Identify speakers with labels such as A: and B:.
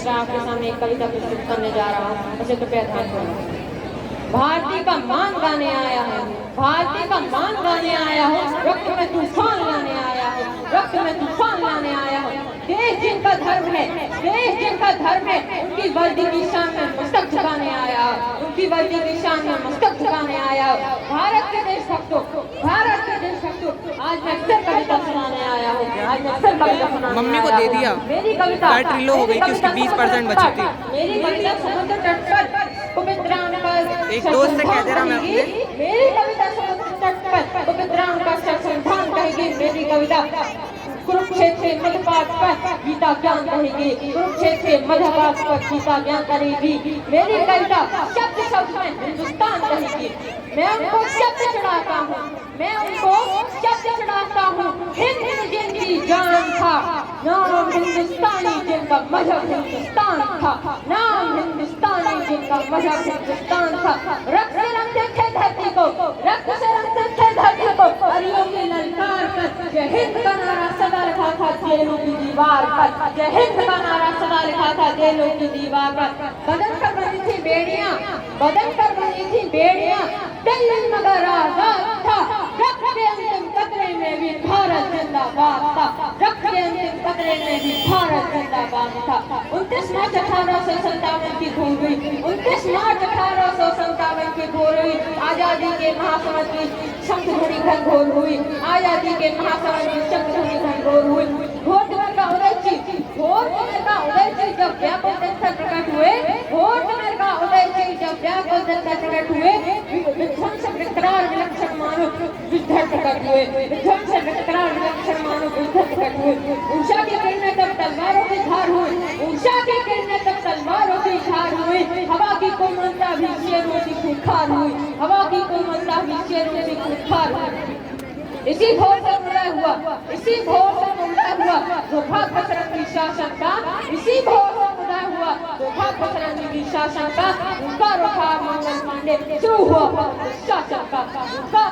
A: मिश्रा आपके सामने एक कविता प्रस्तुत करने जा रहा हूँ, उसे कृपया ध्यान करें। भारती का मान गाने आया है, भारती का मान गाने आया हूँ, रक्त में तूफान लाने आया हूँ, रक्त में तूफान लाने आया हूँ। देश जिनका धर्म है, देश जिनका धर्म है, उनकी वर्दी की शान में मस्तक झुकाने आया, उनकी वर्दी की शान में मस्तक झुकाने आया। भारत के देशभक्तों, भारत के देशभक्तों, आज मैं फिर कविता सुनाने आया हूँ, आज मैं फिर कविता सुनाने
B: मम्मी को दे दिया।
A: मेरी कविता
B: बैटरी लो हो गई थी, उसकी 20% बची थी।
A: मेरी कविता समुद्र तट पर पवित्रान का
B: एक दोस्त से कह दे रहा मैं अपने।
A: मेरी कविता समुद्र तट पर पवित्रान का संधान कहेगी। मेरी कविता कुरुक्षेत्र के मध्यपात पर गीता ज्ञान कहेगी, कुरुक्षेत्र के मध्यपात पर गीता ज्ञान करेगी। मेरी कविता शब्द शब्द में हिंदुस्तान कहेगी। मैं उनको शब्द चढ़ाता हूँ, मैं उनको शब्द चढ़ाता हूँ। हिंद जिनकी जान था, नाम हिंदुस्तानी जिनका मजहब हिंदुस्तान था, नाम हिंदुस्तानी जिनका मजहब हिंदुस्तान था। रक्त से रंगते थे धरती को, रक्त से रंगते थे धरती को, परियों की ललकार कर जय हिंद का नारा सदा लिखा था जेलों की दीवार पर, जय हिंद का नारा सदा लिखा था जेलों की दीवार पर। बदन पर बनी थी बेड़ियां, बदन पर बनी थी बेड़ियां, दिल मगर आजाद था। रक्त के अंतिम कतरे में भी भारत जिंदाबाद था, रक्त के अंतिम कतरे में भी भारत जिंदाबाद था। 29 मार्च 1857 की भूल हुई, 29 मार्च 1857 की भूल हुई। आजादी के महासमर की शंखध्वनि घनघोर हुई, आजादी के महासमर की शंखध्वनि घनघोर हुई। घोर दिवस का उदय थी, घोर दिवस का उदय थी जब व्यापक जनता प्रकट हुए, घोर दिवस का उदय थी जब व्यापक जनता प्रकट हुए। विध्वंस विकराल विलक्षण मानव विध्वंस प्रकट हुए, विध्वंस विकराल विलक्षण मानव विध्वंस प्रकट हुए। उषा की किरणें तब तलवारों की धार हुई, उषा की किरणें तब तलवारों की धार हुई। हवा की कोमलता भी शेरों की खूंखार हुई, हवा की कोमलता भी शेरों की खूंखार हुई। इसी भोर से उदय हुआ, इसी भोर से उदय हुआ दुर्भाग्य सरंगी शासन का, इसी भोर से उदय हुआ दुर्भाग्य सरंगी शासन का। उनका रुखार मंगल पांडे शुरू हुआ शासन का, उनका